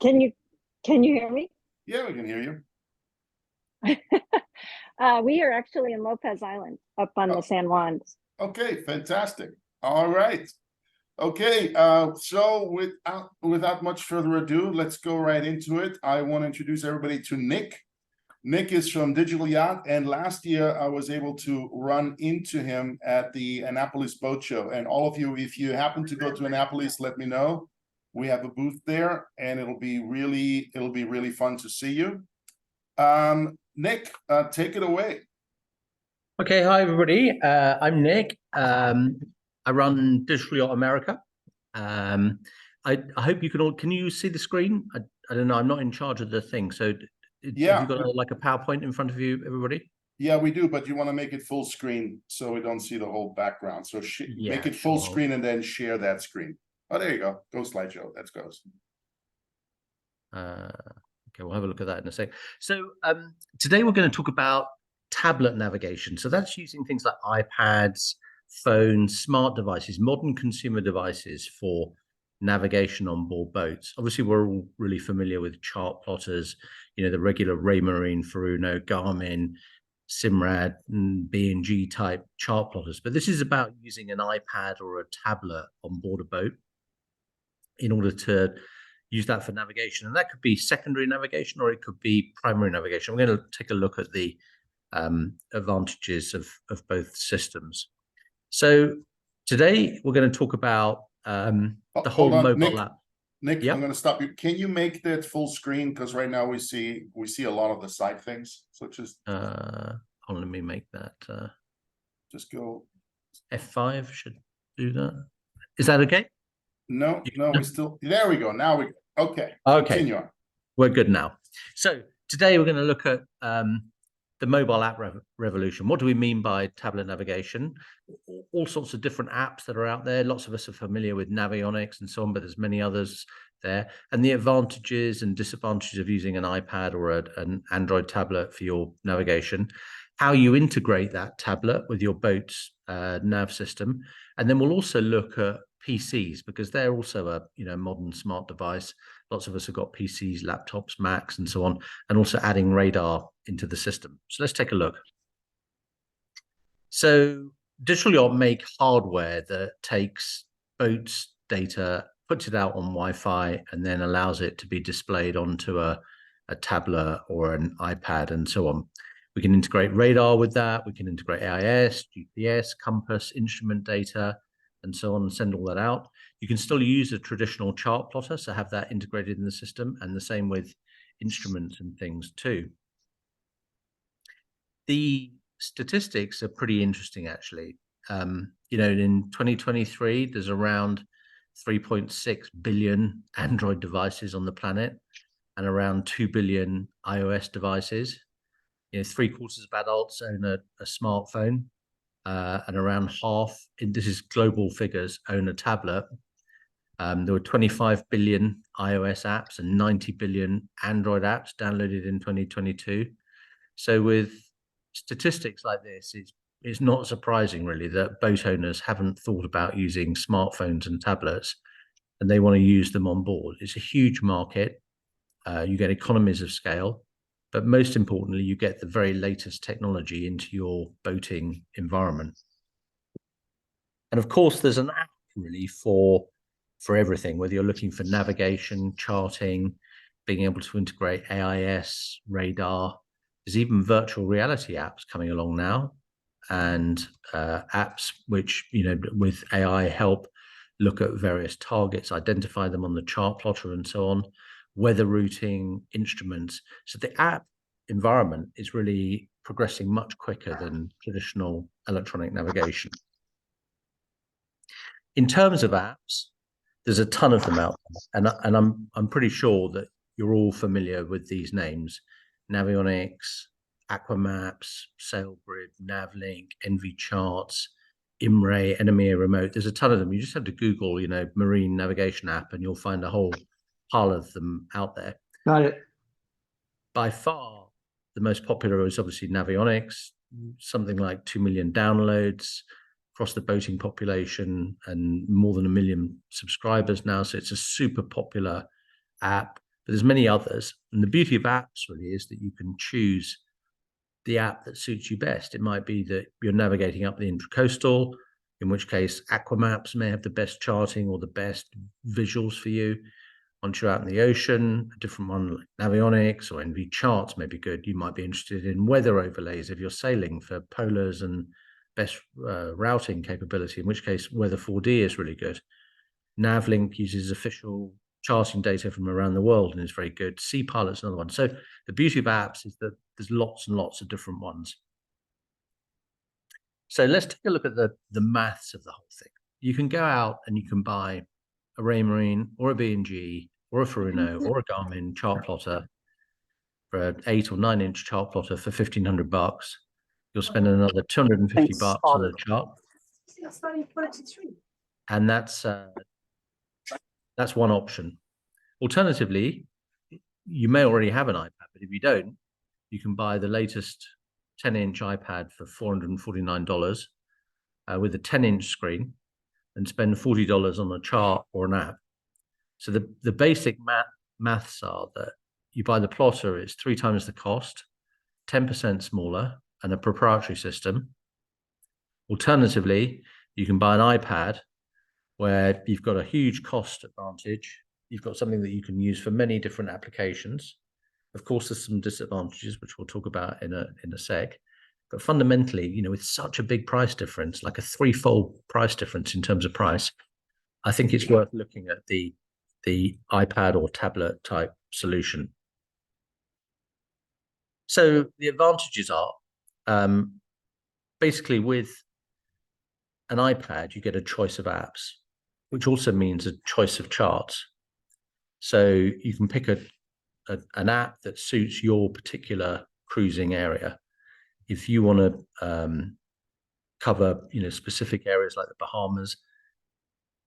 Can you hear me? Yeah, we can hear you. We are actually in Lopez Island up on the San Juans. Okay, fantastic. All right. Okay, so without much further ado, let's go right into it. I want to introduce everybody to Nick. Nick is from Digital Yacht, and last year I was able to run into him at the Annapolis Boat Show. And all of you, if you happen to go to Annapolis, let me know. We have a booth there, and it'll be really fun to see you. Nick, take it away. Okay, hi everybody. I'm Nick. I run Digital Yacht America. I hope you can all. Can you see the screen? I don't know. I'm not in charge of the thing. So Yeah, have you got like a PowerPoint in front of you, everybody? Yeah, we do, but you want to make it full screen so we don't see the whole background. So make it full screen and then share that screen. Oh, there you go. Go slideshow. That goes. Okay, we'll have a look at that in a sec. So today we're going to talk about tablet navigation. So that's using things like iPads, phones, smart devices, modern consumer devices for navigation on board boats. Obviously, we're all really familiar with chart plotters, you know, the regular Raymarine, Furuno, Garmin, Simrad, and B&G type chart plotters. But this is about using an iPad or a tablet on board a boat in order to use that for navigation. And that could be secondary navigation or it could be primary navigation. We're going to take a look at the advantages of both systems. So today we're going to talk about the whole mobile app. Nick, I'm going to stop you. Can you make that full screen? Because right now we see a lot of the side things. So just let me make that. Just go. F5 should do that. Is that okay? No, we still. There we go. Now we. Okay. Continue on. We're good now. So today we're going to look at the mobile app revolution. What do we mean by tablet navigation? All sorts of different apps that are out there. Lots of us are familiar with Navionics and so on, but there's many others there. And the advantages and disadvantages of using an iPad or an Android tablet for your navigation. How you integrate that tablet with your boat's nav system. And then we'll also look at PCs because they're also a modern smart device. Lots of us have got PCs, laptops, Macs, and so on, and also adding radar into the system. So let's take a look. So Digital Yacht make hardware that takes boats data, puts it out on Wi-Fi, and then allows it to be displayed onto a tablet or an iPad and so on. We can integrate radar with that. We can integrate AIS, GPS, compass, instrument data, and so on, and send all that out. You can still use a traditional chart plotter, so have that integrated in the system, and the same with instruments and things too. The statistics are pretty interesting, actually. In 2023, there's around 3.6 billion Android devices on the planet and around 2 billion iOS devices. 3/4 of adults own a smartphone. And around half, this is global figures, own a tablet. There were 25 billion iOS apps and 90 billion Android apps downloaded in 2022. So with statistics like this, it's not surprising really that boat owners haven't thought about using smartphones and tablets, and they want to use them on board. It's a huge market. You get economies of scale. But most importantly, you get the very latest technology into your boating environment. And of course, there's an app really for everything, whether you're looking for navigation, charting, being able to integrate AIS, radar. There's even virtual reality apps coming along now, and apps which, with AI help look at various targets, identify them on the chart plotter and so on. Weather routing, instruments. So the app environment is really progressing much quicker than traditional electronic navigation. In terms of apps, there's a ton of them out there, and I'm pretty sure that you're all familiar with these names: Navionics, Aquamaps, Sailgrid, Navlink, NV Charts, IMRAE, NMEA Remote. There's a ton of them. You just have to Google, marine navigation app, and you'll find a whole pile of them out there. Got it. By far, the most popular is obviously Navionics, something like 2 million downloads across the boating population and more than 1 million subscribers now. So it's a super popular app. but there's many others. And the beauty of apps really is that you can choose the app that suits you best. It might be that you're navigating up the intracoastal, in which case Aquamaps may have the best charting or the best visuals for you. Once you're out in the ocean, a different one like Navionics or NV Charts may be good. You might be interested in weather overlays if you're sailing for polars and best routing capability, in which case Weather 4D is really good. Navlink uses official charting data from around the world and is very good. Seapilot's another one. So the beauty of apps is that there's lots and lots of different ones. So let's take a look at the maths of the whole thing. You can go out and you can buy a Raymarine or a B&G or a Furuno or a Garmin chart plotter for an 8 or 9 inch chart plotter for $1,500. You'll spend another $250 on a chart. And that's one option. Alternatively, you may already have an iPad, but if you don't, you can buy the latest 10-inch iPad for $449 with a 10-inch screen and spend $40 on a chart or an app. So the basic maths are that you buy the plotter, it's 3 times the cost, 10% smaller, and a proprietary system. Alternatively, you can buy an iPad where you've got a huge cost advantage. You've got something that you can use for many different applications. Of course, there's some disadvantages, which we'll talk about in a sec. But fundamentally, you know, with such a big price difference, like a 3-fold price difference in terms of price, I think it's worth looking at the iPad or tablet type solution. So the advantages are basically with an iPad, you get a choice of apps, which also means a choice of charts. So you can pick an app that suits your particular cruising area. If you want to cover, you know, specific areas like the Bahamas,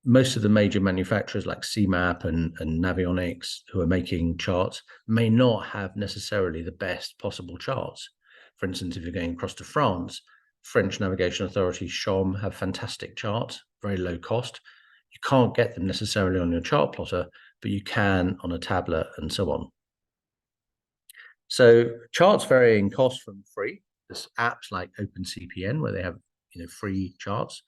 most of the major manufacturers like CMAP and Navionics who are making charts may not have necessarily the best possible charts. For instance, if you're going across to France, French Navigation Authority, CHOM, have fantastic charts, very low cost. You can't get them necessarily on your chart plotter, but you can on a tablet and so on. So charts vary in cost from free. There's apps like OpenCPN where they have, you know, free charts,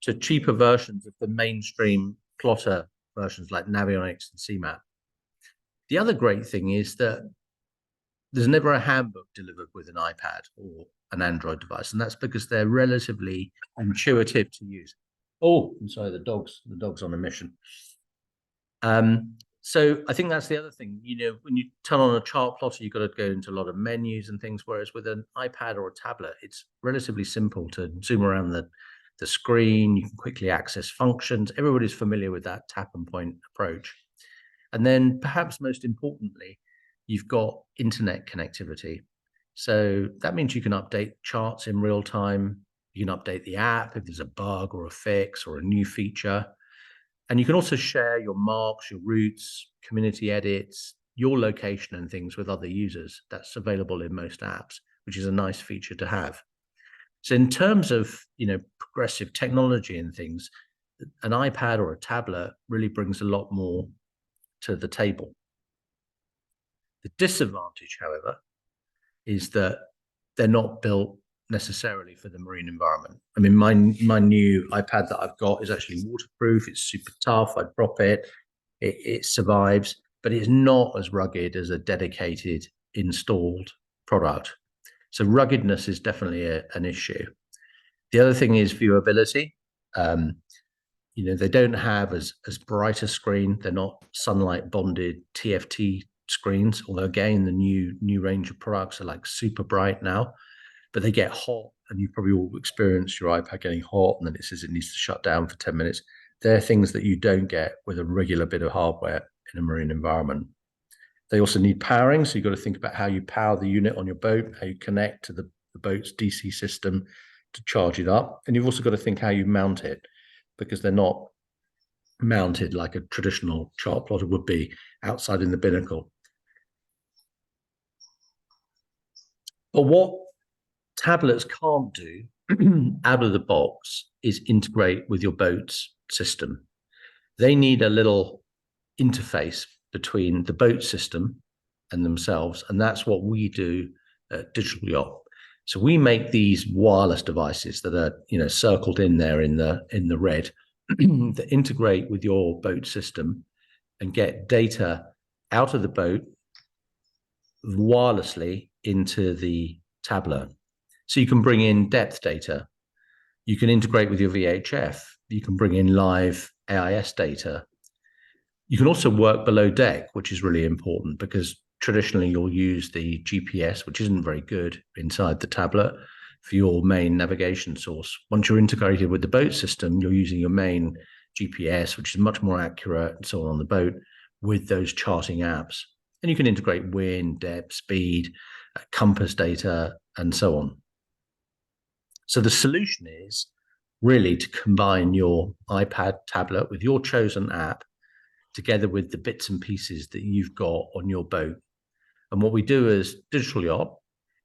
to cheaper versions of the mainstream plotter versions like Navionics and CMAP. The other great thing is that there's never a handbook delivered with an iPad or an Android device, and that's because they're relatively intuitive to use. Oh, I'm sorry, the dog's on a mission. So I think that's the other thing. You know, when you turn on a chart plotter, you've got to go into a lot of menus and things, whereas with an iPad or a tablet, it's relatively simple to zoom around the screen. You can quickly access functions. Everybody's familiar with that tap and point approach. And then perhaps most importantly, you've got internet connectivity. So that means you can update charts in real time. You can update the app if there's a bug or a fix or a new feature. And you can also share your marks, your routes, community edits, your location and things with other users. That's available in most apps, which is a nice feature to have. So in terms of, you know, progressive technology and things, an iPad or a tablet really brings a lot more to the table. The disadvantage, however, is that they're not built necessarily for the marine environment. I mean, my new iPad that I've got is actually waterproof. It's super tough. I drop it, it survives, but it's not as rugged as a dedicated installed product. So ruggedness is definitely an issue. The other thing is viewability. You know, they don't have as bright a screen. They're not sunlight bonded TFT screens, although again, the new range of products are like super bright now, but they get hot, and you probably all experienced your iPad getting hot and then it says it needs to shut down for 10 minutes. They're things that you don't get with a regular bit of hardware in a marine environment. They also need powering, so you've got to think about how you power the unit on your boat, how you connect to the boat's DC system to charge it up. And you've also got to think how you mount it, because they're not mounted like a traditional chart plotter would be outside in the binnacle. But what tablets can't do out of the box is integrate with your boat's system. They need a little interface between the boat system and themselves, and that's what we do at Digital Yacht. So we make these wireless devices that are, circled in there in the red that integrate with your boat system and get data out of the boat wirelessly into the tablet. So you can bring in depth data. You can integrate with your VHF. You can bring in live AIS data. You can also work below deck, which is really important because traditionally you'll use the GPS, which isn't very good inside the tablet, for your main navigation source. Once you're integrated with the boat system, you're using your main GPS, which is much more accurate and so on the boat, with those charting apps. And you can integrate wind, depth, speed, compass data, and so on. So the solution is really to combine your iPad tablet with your chosen app together with the bits and pieces that you've got on your boat. And what we do as Digital Yacht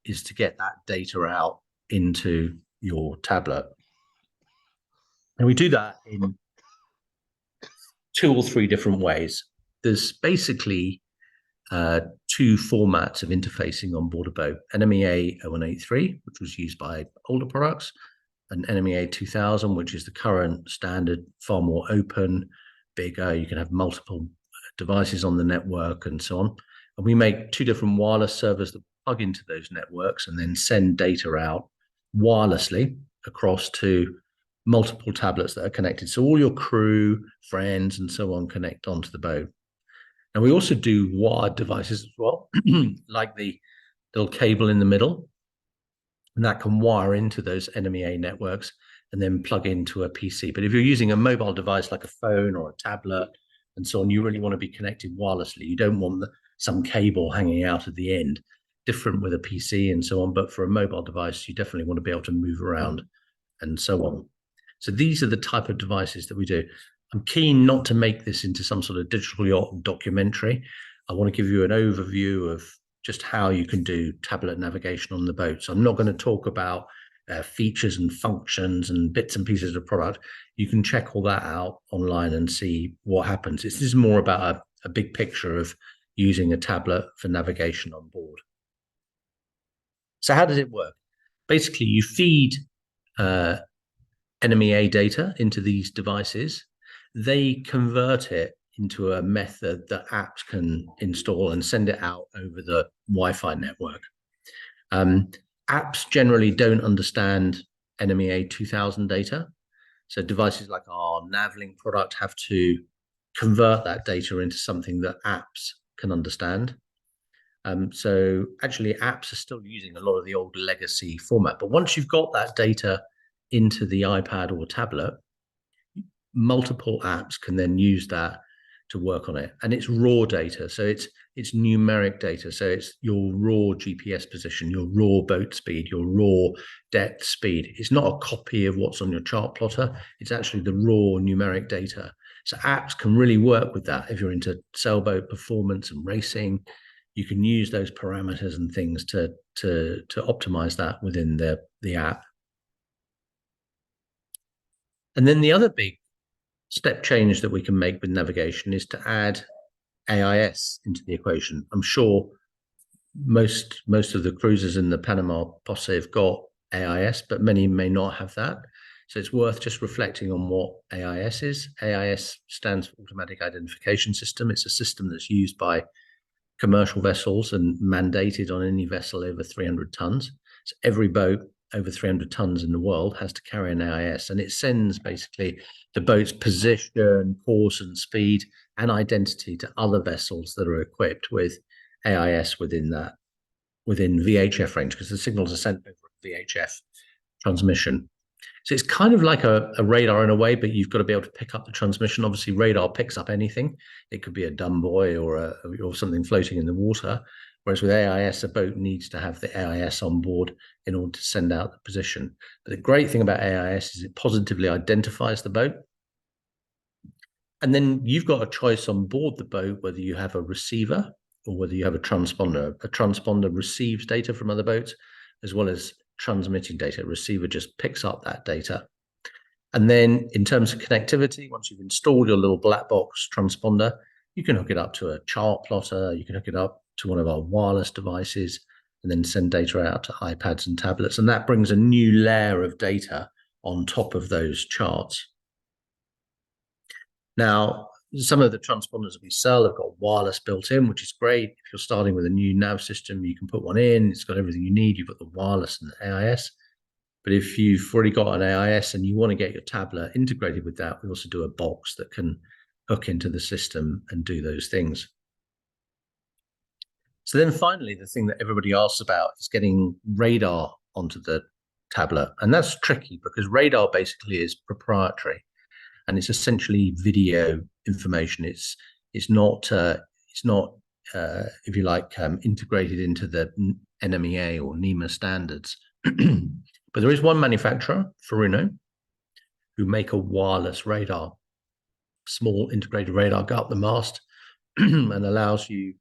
is to get that data out into your tablet. And we do that in 2 or 3 different ways. There's basically 2 formats of interfacing on board a boat: NMEA 0183, which was used by older products, and NMEA 2000, which is the current standard, far more open, bigger. You can have multiple devices on the network and so on. And we make 2 different wireless servers that plug into those networks and then send data out wirelessly across to multiple tablets that are connected. So all your crew, friends, and so on connect onto the boat. And we also do wired devices as well, like the little cable in the middle, and that can wire into those NMEA networks and then plug into a PC. But if you're using a mobile device like a phone or a tablet and so on, you really want to be connected wirelessly. You don't want some cable hanging out at the end, different with a PC and so on. But for a mobile device, you definitely want to be able to move around and so on. So these are the type of devices that we do. I'm keen not to make this into some sort of Digital Yacht documentary. I want to give you an overview of just how you can do tablet navigation on the boat. So I'm not going to talk about features and functions and bits and pieces of product. You can check all that out online and see what happens. This is more about a big picture of using a tablet for navigation on board. So how does it work? Basically, you feed NMEA data into these devices. They convert it into a method that apps can install and send it out over the Wi-Fi network. Apps generally don't understand NMEA 2000 data. So devices like our Navlink product have to convert that data into something that apps can understand. So actually apps are still using a lot of the old legacy format. But once you've got that data into the iPad or tablet, multiple apps can then use that to work on it. And it's raw data. So it's numeric data. So it's your raw GPS position, your raw boat speed, your raw depth speed. It's not a copy of what's on your chart plotter. It's actually the raw numeric data. So apps can really work with that. If you're into sailboat performance and racing, you can use those parameters and things to optimize that within the app. And then the other big step change that we can make with navigation is to add AIS into the equation. I'm sure most of the cruisers in the Panama POSSE have got AIS, but many may not have that. So it's worth just reflecting on what AIS is. AIS stands for Automatic Identification System. It's a system that's used by commercial vessels and mandated on any vessel over 300 tons. So every boat over 300 tons in the world has to carry an AIS, and it sends basically the boat's position, course and speed and identity to other vessels that are equipped with AIS within VHF range, because the signals are sent over VHF transmission. So it's kind of like a radar in a way, but you've got to be able to pick up the transmission. Obviously, radar picks up anything. It could be a dumb buoy or something floating in the water. Whereas with AIS, a boat needs to have the AIS on board in order to send out the position. But the great thing about AIS is it positively identifies the boat. And then you've got a choice on board the boat, whether you have a receiver or whether you have a transponder. A transponder receives data from other boats as well as transmitting data. A receiver just picks up that data. And then in terms of connectivity, once you've installed your little black box transponder, You can hook it up to a chart plotter. You can hook it up to one of our wireless devices and then send data out to iPads and tablets. And that brings a new layer of data on top of those charts. Now, some of the transponders that we sell have got wireless built in, which is great. If you're starting with a new nav system, you can put one in. It's got everything you need. You've got the wireless and the AIS. But if you've already got an AIS and you want to get your tablet integrated with that, we also do a box that can hook into the system and do those things. So then finally, the thing that everybody asks about is getting radar onto the tablet. And that's tricky because radar basically is proprietary and it's essentially video information. It's not if you like, integrated into the NMEA or NEMA standards. But there is one manufacturer, Furuno, who make a wireless radar, small integrated radar, go up the mast and allows you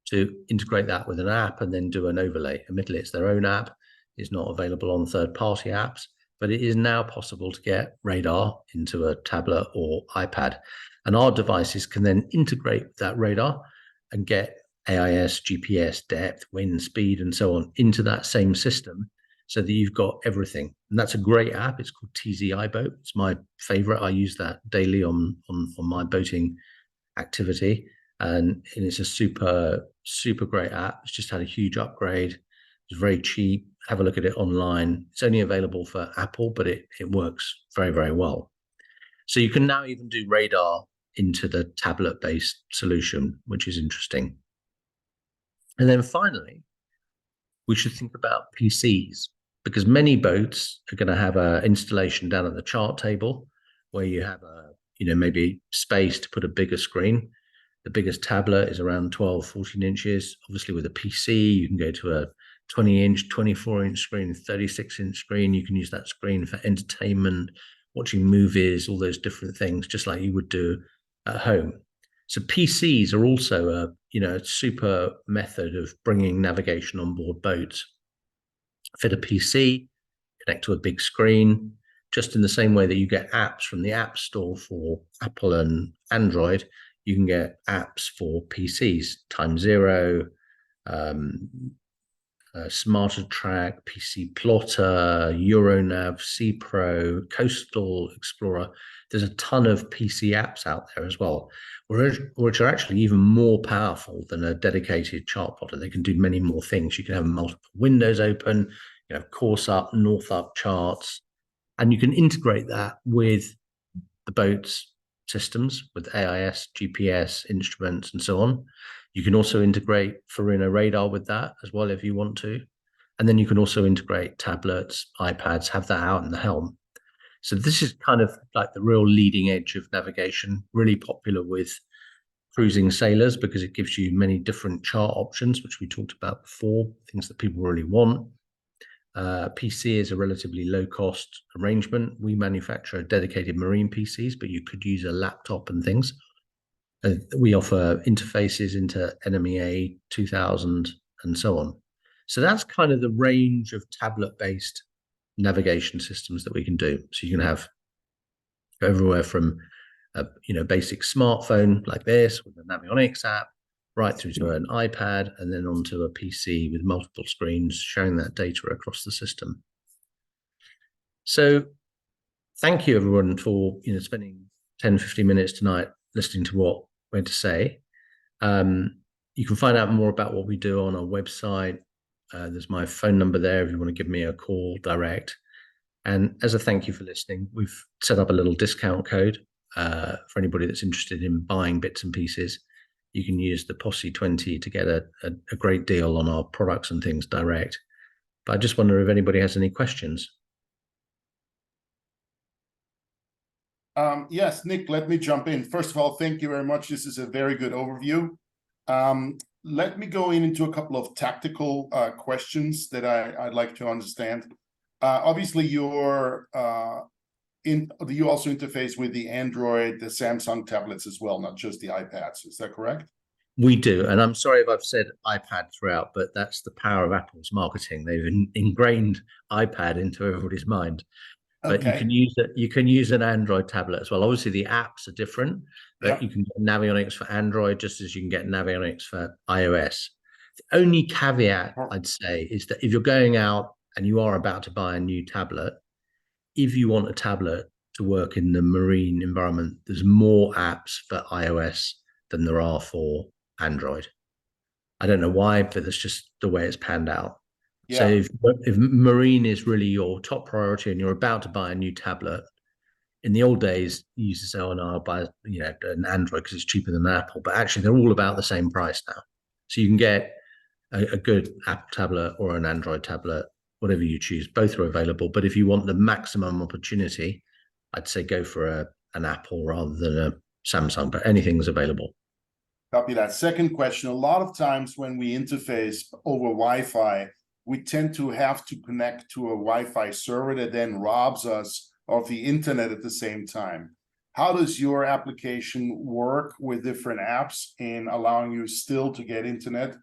to integrate that with an app and then do an overlay. Admittedly, it's their own app. It's not available on third-party apps, but it is now possible to get radar into a tablet or iPad. And our devices can then integrate that radar and get AIS, GPS, depth, wind, speed, and so on into that same system so that you've got everything. And that's a great app. It's called TZ iBoat. It's my favorite. I use that daily on my boating activity. And it's a super great app. It's just had a huge upgrade. It's very cheap. Have a look at it online. It's only available for Apple, but it works very, very well. So you can now even do radar into the tablet-based solution, which is interesting. And then finally, we should think about PCs, because many boats are going to have an installation down at the chart table where you have maybe space to put a bigger screen. The biggest tablet is around 12, 14 inches. Obviously, with a PC, you can go to a 20-inch, 24-inch screen, 36-inch screen. You can use that screen for entertainment, watching movies, all those different things, just like you would do at home. So PCs are also a super method of bringing navigation on board boats. Fit a PC, connect to a big screen, just in the same way that you get apps from the App Store for Apple and Android, you can get apps for PCs, Time Zero, Smarter Track, PC Plotter, Euronav, C Pro, Coastal Explorer. There's a ton of PC apps out there as well, which are actually even more powerful than a dedicated chart plotter. They can do many more things. You can have multiple windows open, you have course up, north up charts, and you can integrate that with the boat's systems, with AIS, GPS, instruments, and so on. You can also integrate Furuno radar with that as well if you want to. And then you can also integrate tablets, iPads, have that out in the helm. So this is kind of like the real leading edge of navigation, really popular with cruising sailors because it gives you many different chart options, which we talked about before, things that people really want. PC is a relatively low-cost arrangement. We manufacture dedicated marine PCs, but you could use a laptop and things. We offer interfaces into NMEA 2000 and so on. So that's kind of the range of tablet-based navigation systems that we can do. So you can have everywhere from a basic smartphone like this with the Navionics app, right through to an iPad, and then onto a PC with multiple screens showing that data across the system. So thank you everyone for spending 10, 15 minutes tonight listening to what we're to say. You can find out more about what we do on our website. There's my phone number there if you want to give me a call direct. And as a thank you for listening, we've set up a little discount code for anybody that's interested in buying bits and pieces. You can use the POSSE 20 to get a great deal on our products and things direct. But I just wonder if anybody has any questions. Yes, Nick, let me jump in. First of all, thank you very much. This is a very good overview. Let me go into a couple of tactical questions that I'd like to understand. Obviously, you also interface with the Android, the Samsung tablets as well, not just the iPads. Is that correct? We do. And I'm sorry if I've said iPad throughout, but that's the power of Apple's marketing. They've ingrained iPad into everybody's mind. But you Okay. can use it. You can use an Android tablet as well. Obviously, the apps are different, but Yeah. you can get Navionics for Android just as you can get Navionics for iOS. The only caveat I'd say is that if you're going out and you are about to buy a new tablet, if you want a tablet to work in the marine environment, there's more apps for iOS than there are for Android. I don't know why, but that's just the way it's panned out. So Yeah. if marine is really your top priority and you're about to buy a new tablet, in the old days, you used to say, "Oh no, I'll buy an Android because it's cheaper than Apple." But actually, they're all about the same price now. So you can get a good Apple tablet or an Android tablet, whatever you choose. Both are available. But if you want the maximum opportunity, I'd say go for an Apple rather than a Samsung. But anything's available. Copy that. Second question. A lot of times when we interface over Wi-Fi, we tend to have to connect to a Wi-Fi server that then robs us of the internet at the same time. How does your application work with different apps in allowing you still to get internet?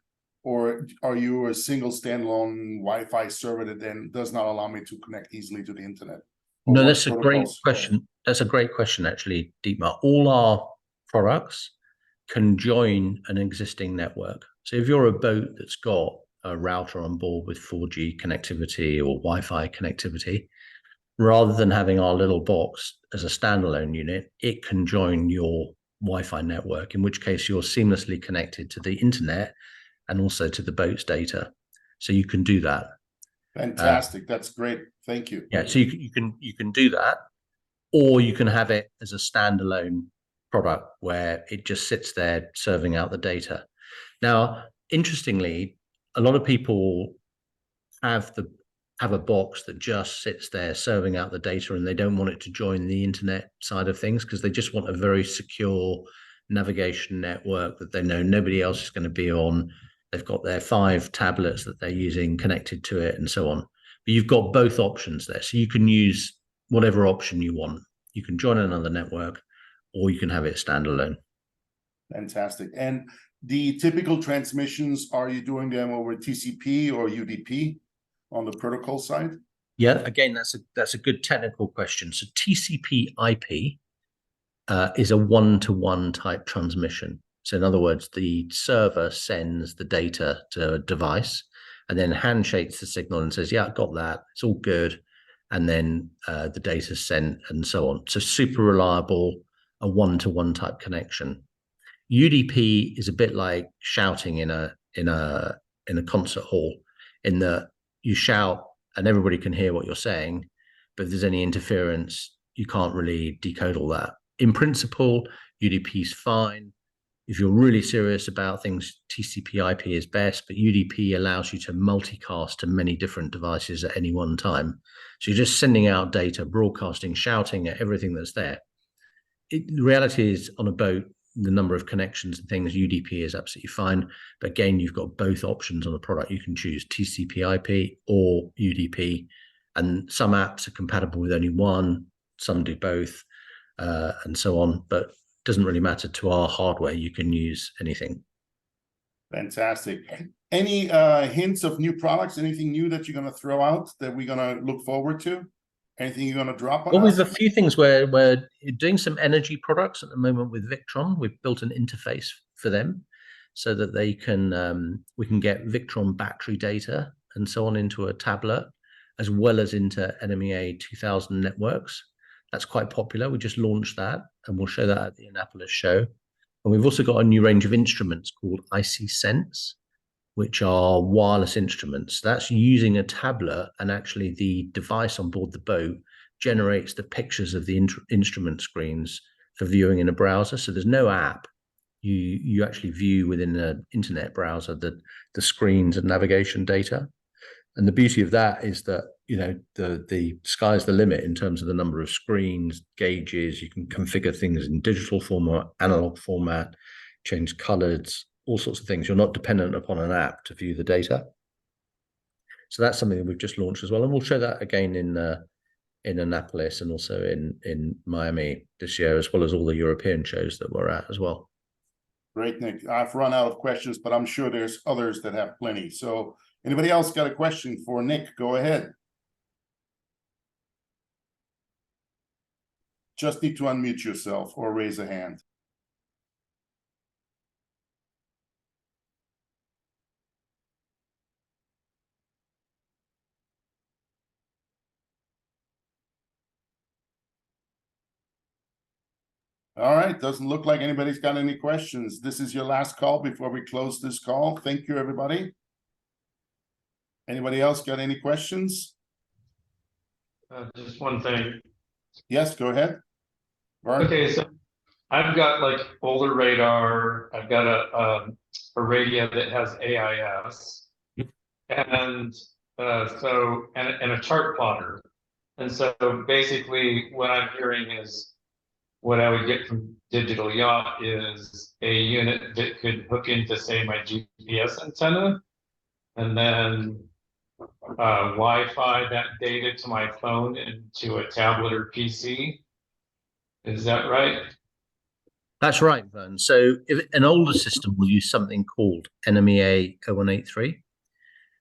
Or are you a single standalone Wi-Fi server that then does not allow me to connect easily to the internet? Or No, what that's a great protocols? question. That's a great question, actually, Dietmar. All our products can join an existing network. So if you're a boat that's got a router on board with 4G connectivity or Wi-Fi connectivity, rather than having our little box as a standalone unit, it can join your Wi-Fi network, in which case you're seamlessly connected to the internet and also to the boat's data. So you can do that. Fantastic. That's great. Thank you. Yeah, so you can do that, or you can have it as a standalone product where it just sits there serving out the data. Now, interestingly, a lot of people have a box that just sits there serving out the data, and they don't want it to join the internet side of things because they just want a very secure navigation network that they know nobody else is going to be on. They've got their 5 tablets that they're using connected to it and so on. But you've got both options there. So you can use whatever option you want. You can join another network or you can have it standalone. Fantastic. And the typical transmissions, are you doing them over TCP or UDP on the protocol side? Yeah, again, that's a good technical question. So TCP/IP is a one-to-one type transmission. So in other words, the server sends the data to a device and then handshakes the signal and says, "Yeah, I got that. It's all good." And then the data's sent and so on. So super reliable, a one-to-one type connection. UDP is a bit like shouting in a concert hall, in that you shout and everybody can hear what you're saying, but if there's any interference, you can't really decode all that. In principle, UDP is fine. If you're really serious about things, TCP/IP is best, but UDP allows you to multicast to many different devices at any one time. So you're just sending out data, broadcasting, shouting at everything that's there. The reality is, on a boat, the number of connections and things, UDP is absolutely fine. But again, you've got both options on the product. You can choose TCP/IP or UDP, and some apps are compatible with only one, some do both, and so on. But it doesn't really matter to our hardware. You can use anything. Fantastic. Any hints of new products? Anything new that you're going to throw out that we're going to look forward to? Anything you're going to drop on Well, we us? have a few things where we're doing some energy products at the moment with Victron. We've built an interface for them so that they can we can get Victron battery data and so on into a tablet, as well as into NMEA 2000 networks. That's quite popular. We just launched that, and we'll show that at the Annapolis show. And we've also got a new range of instruments called IC Sense, which are wireless instruments. That's using a tablet, and actually the device on board the boat generates the pictures of the instrument screens for viewing in a browser. So there's no app. You actually view within an internet browser the screens and navigation data. And the beauty of that is that, you know, the sky's the limit in terms of the number of screens, gauges. You can configure things in digital format, analog format, change colors, all sorts of things. You're not dependent upon an app to view the data. So that's something that we've just launched as well. And we'll show that again in Annapolis and also in Miami this year, as well as all the European shows that we're at as well. Great, Nick. I've run out of questions, but I'm sure there's others that have plenty. So anybody else got a question for Nick? Go ahead. just need to unmute yourself or raise a hand. All right, doesn't look like anybody's got any questions. This is your last call before we close this call. Thank you, everybody. Anybody else got any questions? Just one thing. Yes, go ahead. Vern? Okay, so I've got like older radar. I've got a radio that has AIS, and and a chart plotter. And so basically, what I'm hearing is what I would get from Digital Yacht is a unit that could hook into, say, my GPS antenna, and then Wi-Fi that data to my phone into a tablet or PC. Is that right? That's right, Vern. So if an older system will use something called NMEA 0183.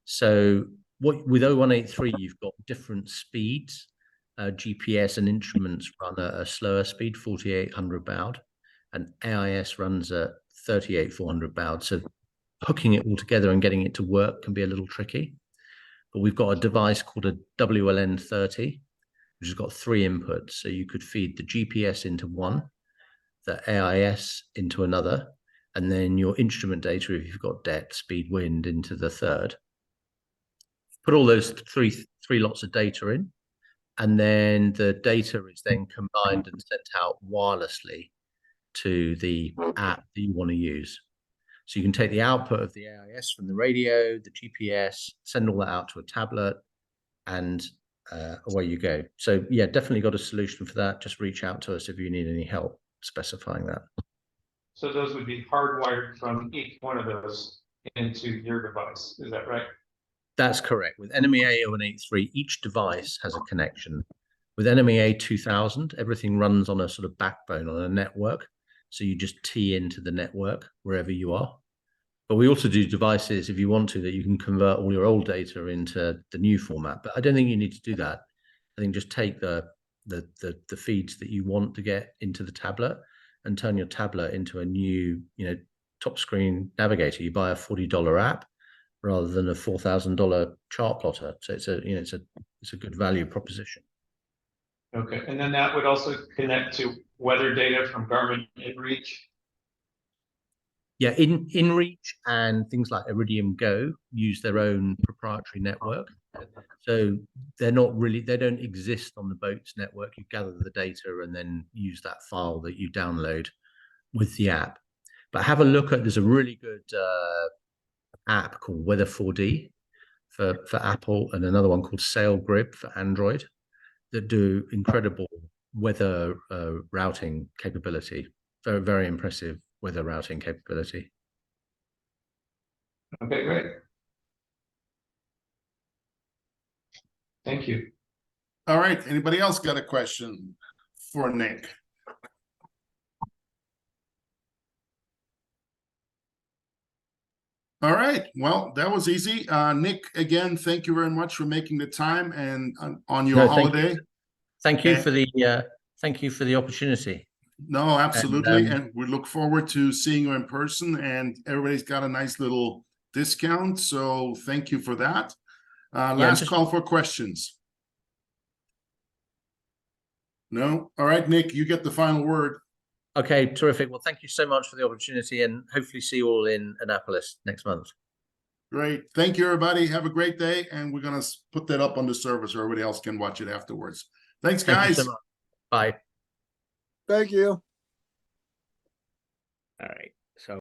So with 0183, you've got different speeds. GPS and instruments run at a slower speed, 4800 baud, and AIS runs at 38400 baud. So hooking it all together and getting it to work can be a little tricky. But we've got a device called a WLN30, which has got 3 inputs. So you could feed the GPS into one, the AIS into another, and then your instrument data, if you've got depth, speed, wind, into the third. Put all those three lots of data in, and then the data is then combined and sent out wirelessly to the app that you want to use. So you can take the output of the AIS from the radio, the GPS, send all that out to a tablet, and away you go. So yeah, definitely got a solution for that. Just reach out to us if you need any help specifying that. So those would be hardwired from each one of those into your device. Is that right? That's correct. With NMEA 0183, each device has a connection. With NMEA 2000, everything runs on a sort of backbone, on a network. So you just tee into the network wherever you are. But we also do devices, if you want to, that you can convert all your old data into the new format. But I don't think you need to do that. I think just take the feeds that you want to get into the tablet and turn your tablet into a new, top screen navigator. You buy a $40 app rather than a $4,000 chart plotter. So it's a good value proposition. Okay, and then that would also connect to weather data from Garmin InReach. Yeah, InReach and things like Iridium Go use their own proprietary network. So they don't exist on the boat's network. You gather the data and then use that file that you download with the app. But have a look there's a really good app called Weather 4D for Apple, and another one called SailGrid for Android, that do incredible weather routing capability. Very, very impressive weather routing capability. Okay, great. Thank you. All right, anybody else got a question for Nick? All right, well, that was easy. Nick, again, thank you very much for making the time and on your holiday. Thank you for the opportunity. No, absolutely. And we look forward to seeing you in person, and everybody's got a nice little discount. So thank you for that. Last call for questions. No? All right, Nick, you get the final word. Okay, terrific. Well, thank you so much for the opportunity, and hopefully see you all in Annapolis next month. Great. Thank you, everybody. Have a great day. And we're going to put that up on the server so everybody else can watch it afterwards. Thanks, guys. Thank you so much. Bye. Thank you.